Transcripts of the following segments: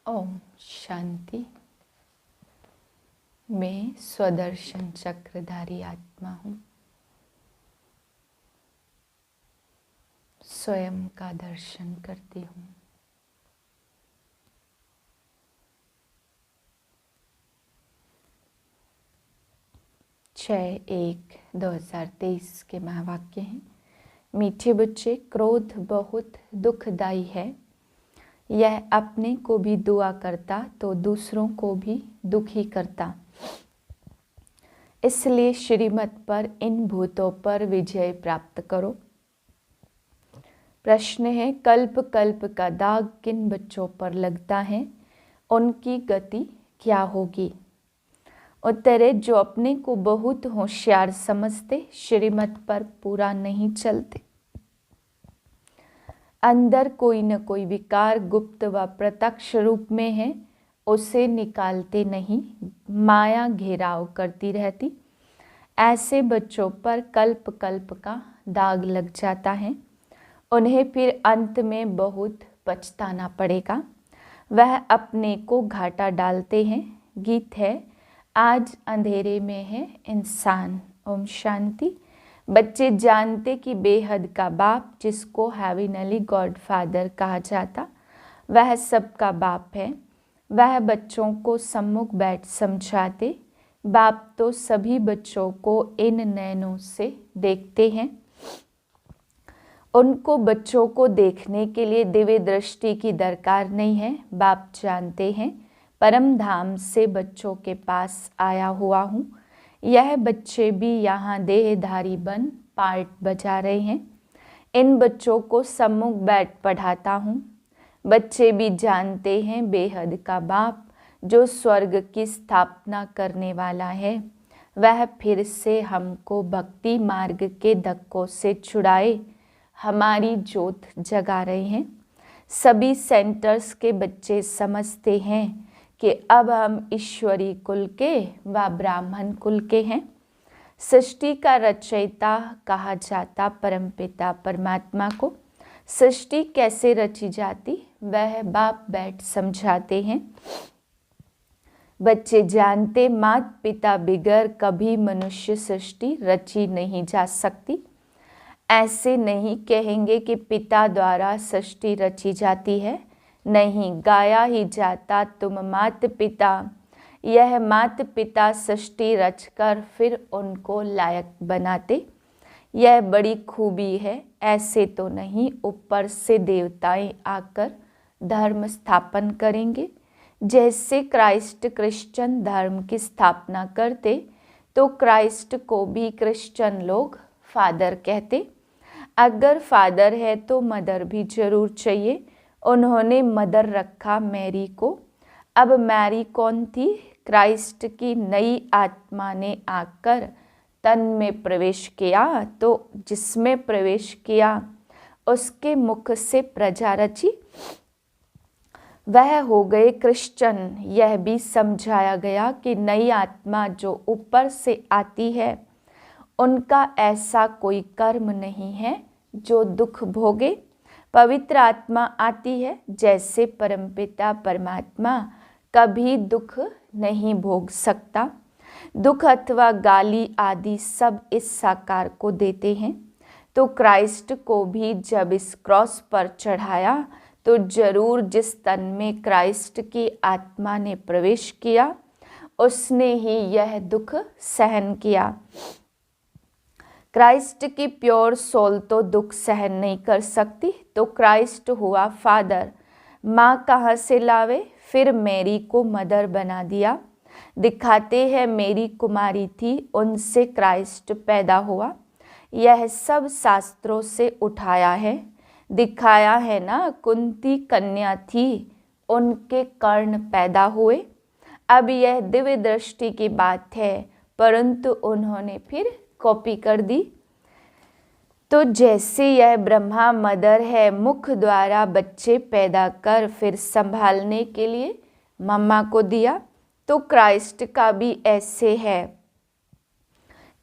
ओम शांति। मैं स्वदर्शन चक्रधारी आत्मा हूँ। स्वयं का दर्शन करती हूँ। छः 1/2023 के महावाक्य हैं। मीठे बच्चे, क्रोध बहुत दुखदाई है। यह अपने को भी दुआ करता तो दूसरों को भी दुखी करता। इसलिए श्रीमत पर इन भूतों पर विजय प्राप्त करो। प्रश्न है, कल्प कल्प का दाग किन बच्चों पर लगता है, उनकी गति क्या होगी? उत्तर है, जो अपने को बहुत होशियार समझते, श्रीमत पर पूरा नहीं चलते। अंदर कोई न कोई विकार गुप्त व प्रत्यक्ष रूप में है, उसे निकालते नहीं, माया घेराव करती रहती। ऐसे बच्चों पर कल्प कल्प का दाग लग जाता है। उन्हें फिर अंत में बहुत पछताना पड़ेगा। वह अपने को घाटा डालते हैं। गीत है, आज अंधेरे में है इंसान। ओम शांति। बच्चे जानते कि बेहद का बाप, जिसको हेविनली गॉड फादर कहा जाता, वह सबका बाप है। वह बच्चों को सम्मुख बैठ समझाते। बाप तो सभी बच्चों को इन नैनों से देखते हैं। उनको बच्चों को देखने के लिए दिव्य दृष्टि की दरकार नहीं है। बाप जानते हैं, परम धाम से बच्चों के पास आया हुआ हूँ। यह बच्चे भी यहाँ देहधारी बन पार्ट बजा रहे हैं। इन बच्चों को सम्मुख बैठ पढ़ाता हूँ। बच्चे भी जानते हैं बेहद का बाप, जो स्वर्ग की स्थापना करने वाला है, वह फिर से हमको भक्ति मार्ग के धक्कों से छुड़ाए हमारी ज्योत जगा रहे हैं। सभी सेंटर्स के बच्चे समझते हैं कि अब हम ईश्वरी कुल के व ब्राह्मण कुल के हैं। सृष्टि का रचयिता कहा जाता परमपिता परमात्मा को सृष्टि कैसे रची जाती, वह बाप बैठ समझाते हैं। बच्चे जानते, माता पिता बिगर कभी मनुष्य सृष्टि रची नहीं जा सकती। ऐसे नहीं कहेंगे कि पिता द्वारा सृष्टि रची जाती है। नहीं, गाया ही जाता, तुम मात पिता। यह मात पिता सृष्टि रचकर फिर उनको लायक बनाते। यह बड़ी खूबी है। ऐसे तो नहीं ऊपर से देवताएं आकर धर्म स्थापन करेंगे। जैसे क्राइस्ट क्रिश्चियन धर्म की स्थापना करते, तो क्राइस्ट को भी क्रिश्चियन लोग फादर कहते। अगर फादर है तो मदर भी जरूर चाहिए। उन्होंने मदर रखा मैरी को। अब मैरी कौन थी? क्राइस्ट की नई आत्मा ने आकर तन में प्रवेश किया, तो जिसमें प्रवेश किया उसके मुख से प्रजा रची, वह हो गए क्रिश्चियन। यह भी समझाया गया कि नई आत्मा जो ऊपर से आती है, उनका ऐसा कोई कर्म नहीं है जो दुख भोगे। पवित्र आत्मा आती है, जैसे परमपिता परमात्मा कभी दुख नहीं भोग सकता। दुख अथवा गाली आदि सब इस साकार को देते हैं। तो क्राइस्ट को भी जब इस क्रॉस पर चढ़ाया, तो जरूर जिस तन में क्राइस्ट की आत्मा ने प्रवेश किया, उसने ही यह दुख सहन किया। क्राइस्ट की प्योर सोल तो दुख सहन नहीं कर सकती, तो क्राइस्ट हुआ फादर। माँ कहाँ से लावे? फिर मैरी को मदर बना दिया। दिखाते हैं मेरी कुमारी थी, उनसे क्राइस्ट पैदा हुआ। यह सब शास्त्रों से उठाया है। दिखाया है ना, कुंती कन्या थी, उनके कर्ण पैदा हुए। अब यह दिव्य दृष्टि की बात है, परंतु उन्होंने फिर कॉपी कर दी। तो जैसे यह ब्रह्मा मदर है, मुख द्वारा बच्चे पैदा कर फिर संभालने के लिए मम्मा को दिया, तो क्राइस्ट का भी ऐसे है।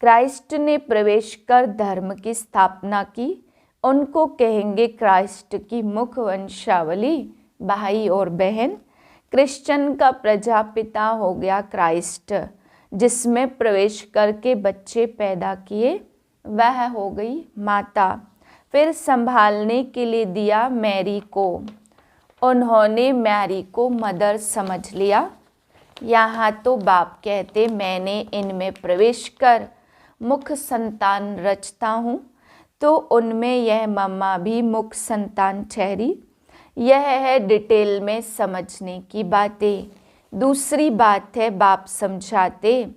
क्राइस्ट ने प्रवेश कर धर्म की स्थापना की। उनको कहेंगे क्राइस्ट की मुख वंशावली भाई और बहन। क्रिश्चियन का प्रजापिता हो गया क्राइस्ट, जिसमें प्रवेश करके बच्चे पैदा किए वह हो गई माता। फिर संभालने के लिए दिया मैरी को, उन्होंने मैरी को मदर समझ लिया। यहाँ तो बाप कहते मैंने इनमें प्रवेश कर मुख संतान रचता हूँ, तो उनमें यह मम्मा भी मुख संतान ठहरी। यह है डिटेल में समझने की बातें। दूसरी बात है बाप समझाते,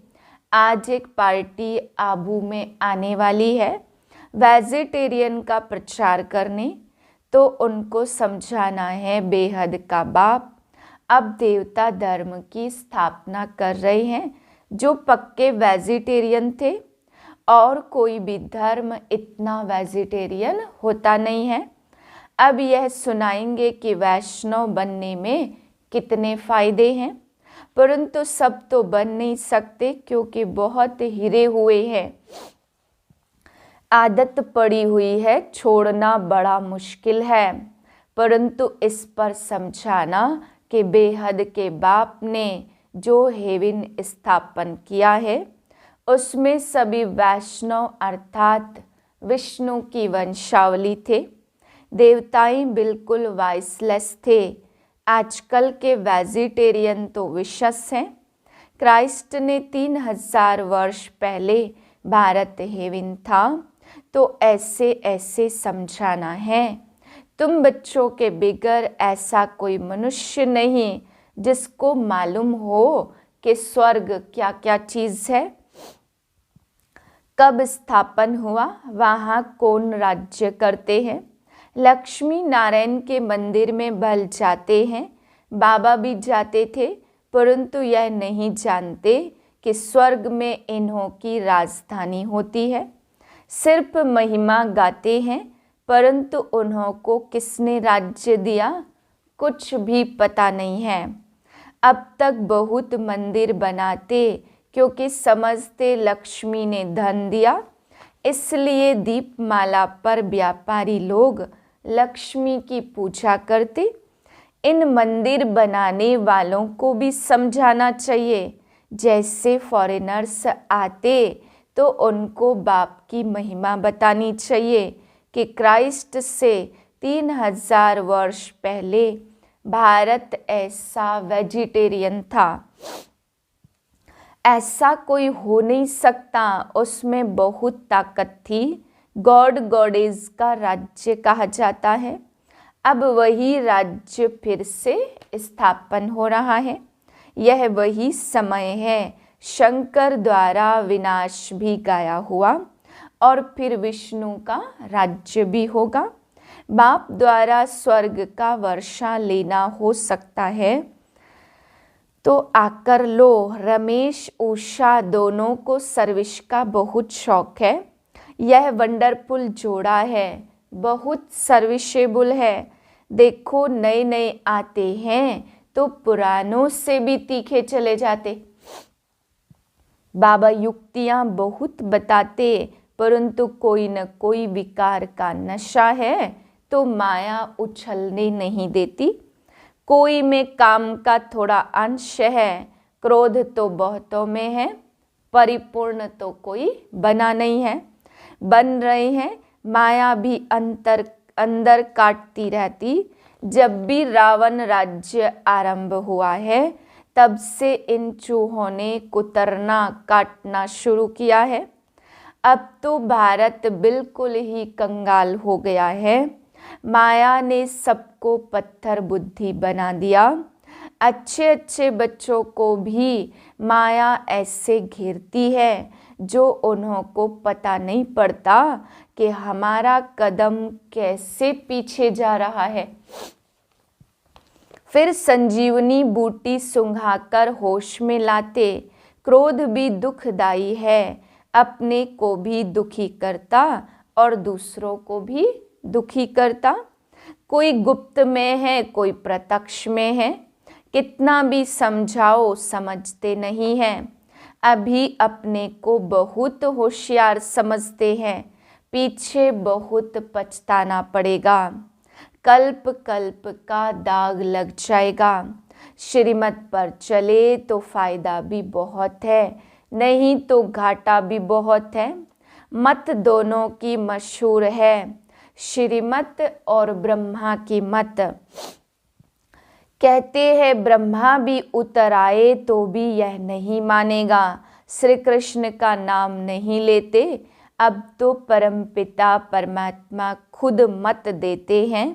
आज एक पार्टी आबू में आने वाली है वेजिटेरियन का प्रचार करने, तो उनको समझाना है बेहद का बाप अब देवता धर्म की स्थापना कर रहे हैं जो पक्के वेजिटेरियन थे, और कोई भी धर्म इतना वेजिटेरियन होता नहीं है। अब यह सुनाएंगे कि वैष्णव बनने में कितने फायदे हैं, परंतु सब तो बन नहीं सकते क्योंकि बहुत हिरे हुए हैं, आदत पड़ी हुई है, छोड़ना बड़ा मुश्किल है। परंतु इस पर समझाना कि बेहद के बाप ने जो हेवन स्थापन किया है उसमें सभी वैष्णव अर्थात विष्णु की वंशावली थे। देवताएं बिल्कुल वाइसलेस थे। आजकल के वेजिटेरियन तो विशस हैं। क्राइस्ट ने 3000 वर्ष पहले भारत हेवन था, तो ऐसे ऐसे समझाना है। तुम बच्चों के बिगर ऐसा कोई मनुष्य नहीं जिसको मालूम हो कि स्वर्ग क्या क्या चीज़ है, कब स्थापन हुआ, वहाँ कौन राज्य करते हैं। लक्ष्मी नारायण के मंदिर में भल जाते हैं, बाबा भी जाते थे, परंतु यह नहीं जानते कि स्वर्ग में इन्हों की राजधानी होती है। सिर्फ महिमा गाते हैं, परंतु उन्हों को किसने राज्य दिया कुछ भी पता नहीं है। अब तक बहुत मंदिर बनाते क्योंकि समझते लक्ष्मी ने धन दिया, इसलिए दीपमाला पर व्यापारी लोग लक्ष्मी की पूजा करते। इन मंदिर बनाने वालों को भी समझाना चाहिए, जैसे फॉरेनर्स आते तो उनको बाप की महिमा बतानी चाहिए कि क्राइस्ट से 3000 वर्ष पहले भारत ऐसा वेजिटेरियन था, ऐसा कोई हो नहीं सकता, उसमें बहुत ताकत थी। गॉड गॉडेज का राज्य कहा जाता है। अब वही राज्य फिर से स्थापन हो रहा है। यह वही समय है शंकर द्वारा विनाश भी गाया हुआ और फिर विष्णु का राज्य भी होगा। बाप द्वारा स्वर्ग का वर्षा लेना हो सकता है तो आकर लो। रमेश उषा दोनों को सर्विस का बहुत शौक है। यह वंडरफुल जोड़ा है, बहुत सर्विसेबल है। देखो नए नए आते हैं तो पुरानों से भी तीखे चले जाते। बाबा युक्तियाँ बहुत बताते, परंतु कोई न कोई विकार का नशा है तो माया उछलने नहीं देती। कोई में काम का थोड़ा अंश है, क्रोध तो बहुतों में है, परिपूर्ण तो कोई बना नहीं है। बन रहे हैं, माया भी अंदर काटती रहती। जब भी रावण राज्य आरंभ हुआ है तब से इन चूहों ने कुतरना काटना शुरू किया है। अब तो भारत बिल्कुल ही कंगाल हो गया है। माया ने सबको पत्थर बुद्धि बना दिया। अच्छे अच्छे बच्चों को भी माया ऐसे घेरती है जो उन्हों को पता नहीं पड़ता कि हमारा कदम कैसे पीछे जा रहा है। फिर संजीवनी बूटी सुंघाकर होश में लाते। क्रोध भी दुखदाई है, अपने को भी दुखी करता और दूसरों को भी दुखी करता। कोई गुप्त में है, कोई प्रत्यक्ष में है। कितना भी समझाओ समझते नहीं हैं। अभी अपने को बहुत होशियार समझते हैं, पीछे बहुत पछताना पड़ेगा। कल्प कल्प का दाग लग जाएगा। श्रीमत पर चले तो फायदा भी बहुत है, नहीं तो घाटा भी बहुत है। मत दोनों की मशहूर है, श्रीमत और ब्रह्मा की मत। कहते हैं ब्रह्मा भी उतर आए तो भी यह नहीं मानेगा, श्री कृष्ण का नाम नहीं लेते। अब तो परमपिता परमात्मा खुद मत देते हैं,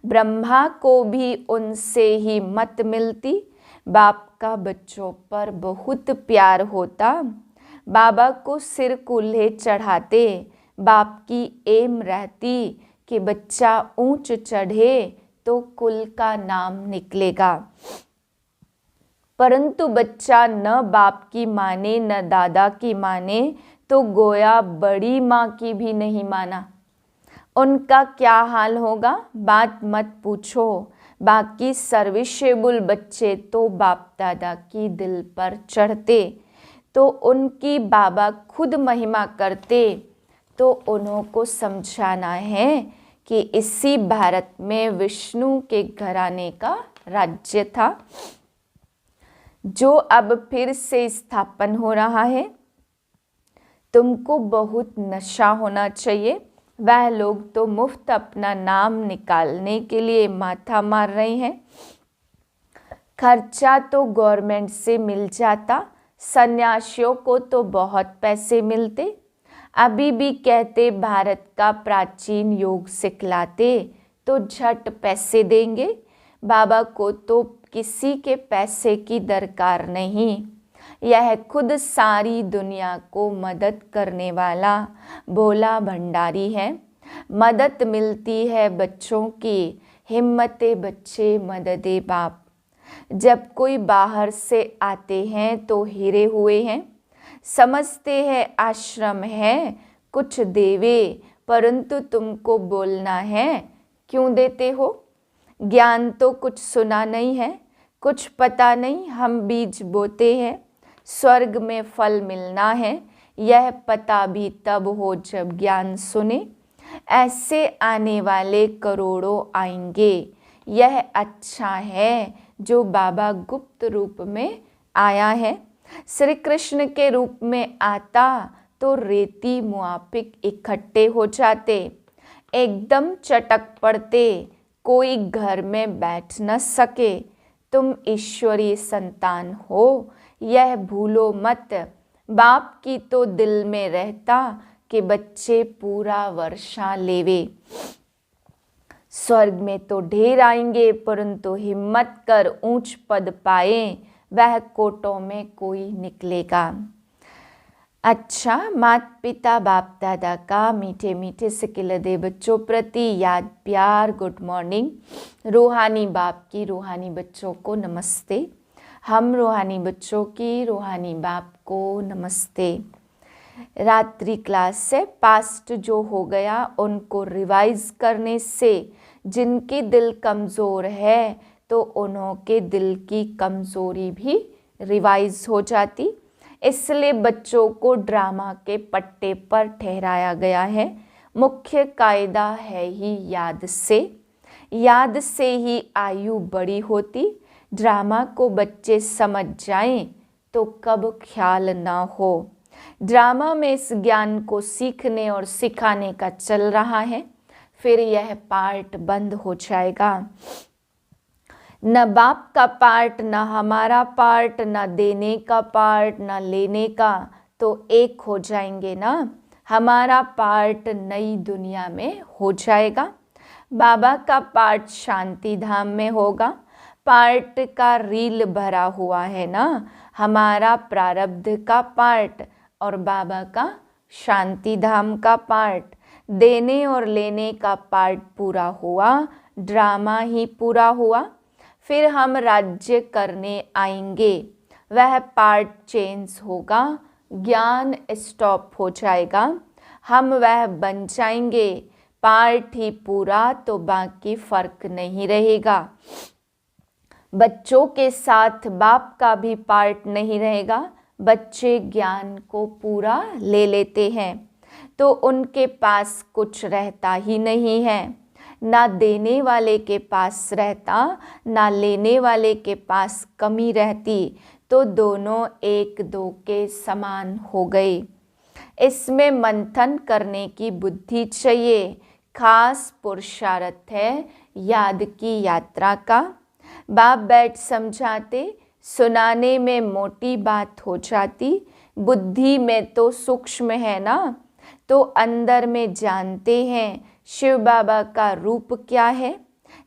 ब्रह्मा को भी उनसे ही मत मिलती। बाप का बच्चों पर बहुत प्यार होता, बाबा को सिर कूल्हे चढ़ाते। बाप की एम रहती कि बच्चा ऊंच चढ़े तो कुल का नाम निकलेगा, परंतु बच्चा न बाप की माने न दादा की माने तो गोया बड़ी माँ की भी नहीं माना। उनका क्या हाल होगा बात मत पूछो। बाकी सर्विसेबल बच्चे तो बाप दादा की दिल पर चढ़ते तो उनकी बाबा खुद महिमा करते। तो उन्हों को समझाना है कि इसी भारत में विष्णु के घराने का राज्य था, जो अब फिर से स्थापन हो रहा है। तुमको बहुत नशा होना चाहिए। वह लोग तो मुफ्त अपना नाम निकालने के लिए माथा मार रहे हैं। खर्चा तो गवर्नमेंट से मिल जाता, सन्यासियों को तो बहुत पैसे मिलते। अभी भी कहते भारत का प्राचीन योग सिखलाते तो झट पैसे देंगे। बाबा को तो किसी के पैसे की दरकार नहीं, यह खुद सारी दुनिया को मदद करने वाला भोला भंडारी है। मदद मिलती है बच्चों की, हिम्मते बच्चे मददे बाप। जब कोई बाहर से आते हैं तो हिरे हुए हैं, समझते हैं आश्रम है कुछ देवे, परंतु तुमको बोलना है क्यों देते हो। ज्ञान तो कुछ सुना नहीं है, कुछ पता नहीं, हम बीज बोते हैं, स्वर्ग में फल मिलना है। यह पता भी तब हो जब ज्ञान सुने। ऐसे आने वाले करोड़ों आएंगे। यह अच्छा है जो बाबा गुप्त रूप में आया है। श्री कृष्ण के रूप में आता तो रेती मुआफिक इकट्ठे हो जाते, एकदम चटक पड़ते, कोई घर में बैठ न सके। तुम ईश्वरीय संतान हो यह भूलो मत। बाप की तो दिल में रहता कि बच्चे पूरा वर्षा लेवे। स्वर्ग में तो ढेर आएंगे, परंतु हिम्मत कर ऊंच पद पाए वह कोटों में कोई निकलेगा। अच्छा, माता पिता बाप दादा का मीठे मीठे सिकिलदे बच्चों प्रति याद प्यार गुड मॉर्निंग। रूहानी बाप की रूहानी बच्चों को नमस्ते। हम रूहानी बच्चों की रूहानी बाप को नमस्ते। रात्रि क्लास से पास्ट जो हो गया उनको रिवाइज करने से जिनकी दिल कमज़ोर है तो उन्हों के दिल की कमज़ोरी भी रिवाइज हो जाती। इसलिए बच्चों को ड्रामा के पट्टे पर ठहराया गया है। मुख्य कायदा है ही याद से ही आयु बड़ी होती। ड्रामा को बच्चे समझ जाएं तो कब ख्याल ना हो। ड्रामा में इस ज्ञान को सीखने और सिखाने का चल रहा है, फिर यह पार्ट बंद हो जाएगा। न बाप का पार्ट, न हमारा पार्ट, न देने का पार्ट, न लेने का, तो एक हो जाएंगे ना। हमारा पार्ट नई दुनिया में हो जाएगा। बाबा का पार्ट शांति धाम में होगा। पार्ट का रील भरा हुआ है ना, हमारा प्रारब्ध का पार्ट और बाबा का शांति धाम का पार्ट। देने और लेने का पार्ट पूरा हुआ, ड्रामा ही पूरा हुआ। फिर हम राज्य करने आएंगे, वह पार्ट चेंज होगा, ज्ञान स्टॉप हो जाएगा, हम वह बन जाएंगे। पार्ट ही पूरा तो बाकी फर्क नहीं रहेगा। बच्चों के साथ बाप का भी पार्ट नहीं रहेगा। बच्चे ज्ञान को पूरा ले लेते हैं तो उनके पास कुछ रहता ही नहीं है। ना देने वाले के पास रहता, ना लेने वाले के पास कमी रहती, तो दोनों एक दो के समान हो गए। इसमें मंथन करने की बुद्धि चाहिए। खास पुरुषार्थ है याद की यात्रा का। बाप बैठ समझाते, सुनाने में मोटी बात हो जाती, बुद्धि में तो सूक्ष्म है ना, तो अंदर में जानते हैं शिव बाबा का रूप क्या है,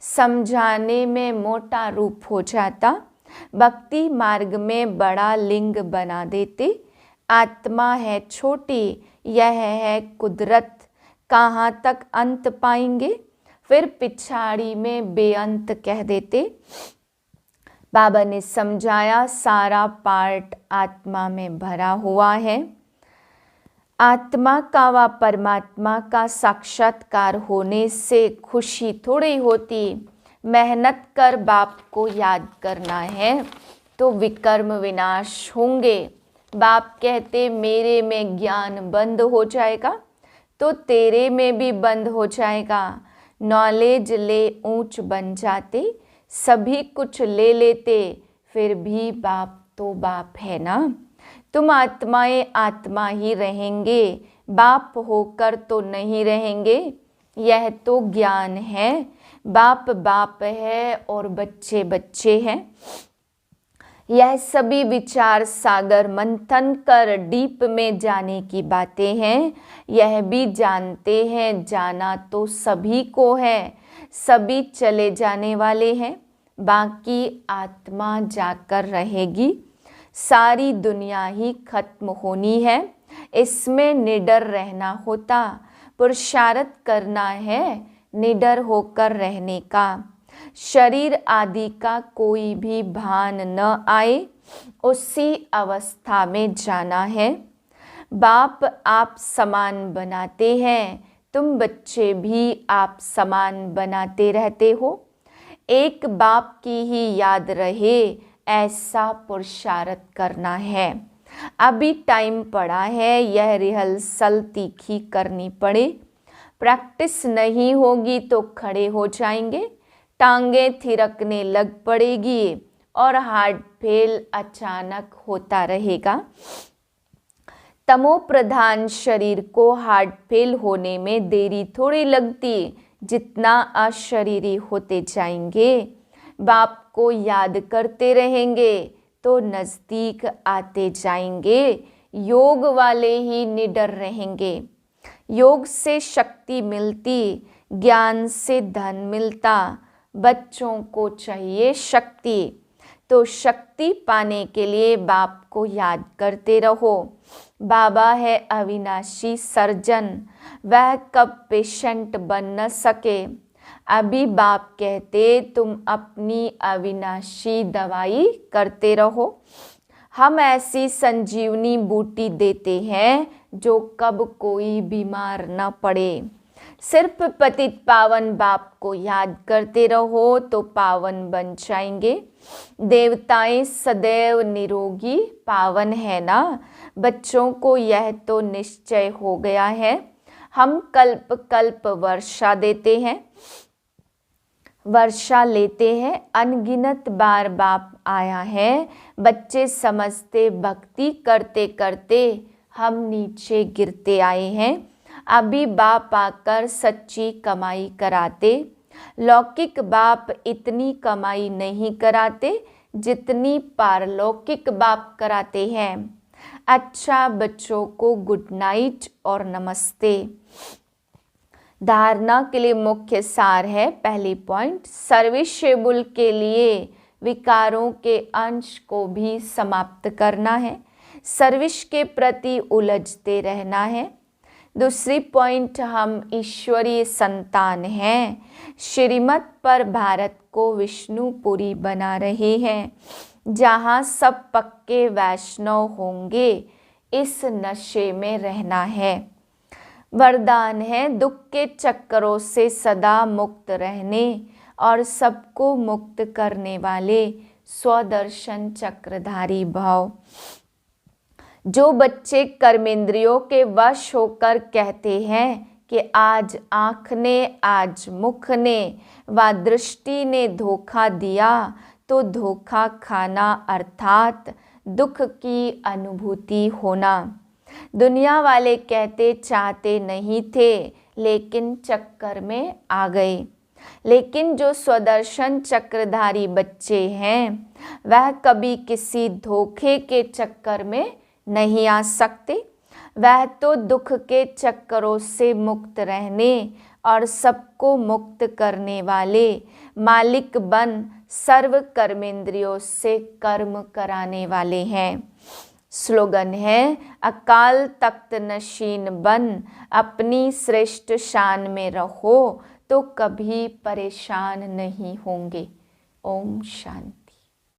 समझाने में मोटा रूप हो जाता। भक्ति मार्ग में बड़ा लिंग बना देते। आत्मा है छोटी, यह है कुदरत, कहाँ तक अंत पाएंगे, फिर पिछाड़ी में बेअंत कह देते। बाबा ने समझाया सारा पार्ट आत्मा में भरा हुआ है। आत्मा का व परमात्मा का साक्षात्कार होने से खुशी थोड़ी होती। मेहनत कर बाप को याद करना है तो विकर्म विनाश होंगे। बाप कहते मेरे में ज्ञान बंद हो जाएगा तो तेरे में भी बंद हो जाएगा। नॉलेज ले ऊंच बन जाते, सभी कुछ ले लेते, फिर भी बाप तो बाप है ना। तुम आत्माएं आत्मा ही रहेंगे, बाप होकर तो नहीं रहेंगे। यह तो ज्ञान है। बाप बाप है और बच्चे बच्चे हैं। यह सभी विचार सागर मंथन कर डीप में जाने की बातें हैं। यह भी जानते हैं जाना तो सभी को है, सभी चले जाने वाले हैं, बाकी आत्मा जाकर रहेगी। सारी दुनिया ही खत्म होनी है, इसमें निडर रहना होता। पुरुषार्थ करना है निडर होकर रहने का। शरीर आदि का कोई भी भान न आए, उसी अवस्था में जाना है। बाप आप समान बनाते हैं, तुम बच्चे भी आप समान बनाते रहते हो। एक बाप की ही याद रहे, ऐसा पुरुषार्थ करना है। अभी टाइम पड़ा है, यह रिहर्सल तीखी करनी पड़े। प्रैक्टिस नहीं होगी तो खड़े हो जाएंगे, टांगे थिरकने लग पड़ेगी और हार्ट फेल अचानक होता रहेगा। तमो प्रधान शरीर को हार्ट फेल होने में देरी थोड़ी लगती, जितना अशरीरी होते जाएंगे, बाप को याद करते रहेंगे तो नज़दीक आते जाएंगे। योग वाले ही निडर रहेंगे। योग से शक्ति मिलती, ज्ञान से धन मिलता। बच्चों को चाहिए शक्ति, तो शक्ति पाने के लिए बाप को याद करते रहो। बाबा है अविनाशी सर्जन, वह कब पेशेंट बन न सके। अभी बाप कहते तुम अपनी अविनाशी दवाई करते रहो। हम ऐसी संजीवनी बूटी देते हैं जो कब कोई बीमार न पड़े। सिर्फ पतित पावन बाप को याद करते रहो तो पावन बन जाएंगे। देवताएं सदैव निरोगी पावन है ना। बच्चों को यह तो निश्चय हो गया है। हम कल्प कल्प वर्षा देते हैं, वर्षा लेते हैं। अनगिनत बार बाप आया है। बच्चे समझते भक्ति करते करते हम नीचे गिरते आए हैं। अभी बाप आकर सच्ची कमाई कराते। लौकिक बाप इतनी कमाई नहीं कराते जितनी पारलौकिक बाप कराते हैं। अच्छा बच्चों को गुड नाइट और नमस्ते। धारणा के लिए मुख्य सार है। पहली पॉइंट, सर्विसेबल के लिए विकारों के अंश को भी समाप्त करना है। सर्विस के प्रति उलझते रहना है। दूसरी पॉइंट, हम ईश्वरीय संतान हैं। श्रीमत पर भारत को विष्णुपुरी बना रहे हैं, जहाँ सब पक्के वैष्णव होंगे। इस नशे में रहना है। वरदान है दुख के चक्करों से सदा मुक्त रहने और सबको मुक्त करने वाले स्वदर्शन चक्रधारी भव। जो बच्चे कर्मेंद्रियों के वश होकर कहते हैं कि आज आँख ने, आज मुख ने व दृष्टि ने धोखा दिया तो धोखा खाना अर्थात दुख की अनुभूति होना। दुनिया वाले कहते चाहते नहीं थे लेकिन चक्कर में आ गए। लेकिन जो स्वदर्शन चक्रधारी बच्चे हैं वह कभी किसी धोखे के चक्कर में नहीं आ सकते। वह तो दुख के चक्करों से मुक्त रहने और सबको मुक्त करने वाले मालिक बन सर्व कर्मेंद्रियों से कर्म कराने वाले हैं। स्लोगन है, अकाल तख्त नशीन बन अपनी श्रेष्ठ शान में रहो तो कभी परेशान नहीं होंगे। ओम शांति।